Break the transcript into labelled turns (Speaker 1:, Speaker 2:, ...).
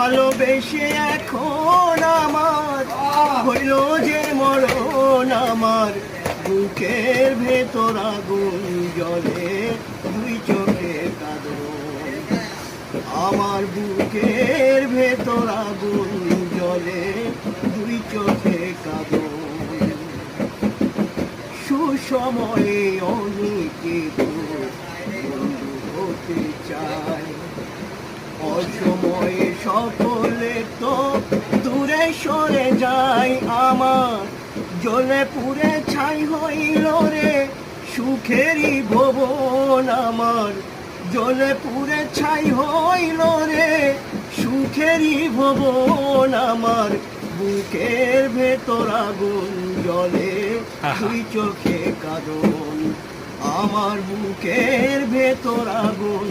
Speaker 1: ভালোবেসে এখন আমার হইল যে মরণ, আমার বুকের ভেতর আগুন জ্বলে, দুই চোখে কাঁদন। আমার বুকের ভেতর আগুন জ্বলে, দুই চোখে কাঁদন। সুসময়ে অনেকে বন্ধু হতে চায়, অসময়ে সকলে তো দূরে সরে যায়। আমার জ্বলে পুড়ে ছাই হইল রে সুখেরই ভুবন, আমার জ্বলে পুড়ে ছাই হইল রে সুখেরই ভুবন। আমার বুকের ভেতর আগুন জ্বলে, দুই চোখে কাঁদন। আমার বুকের ভেতর আগুন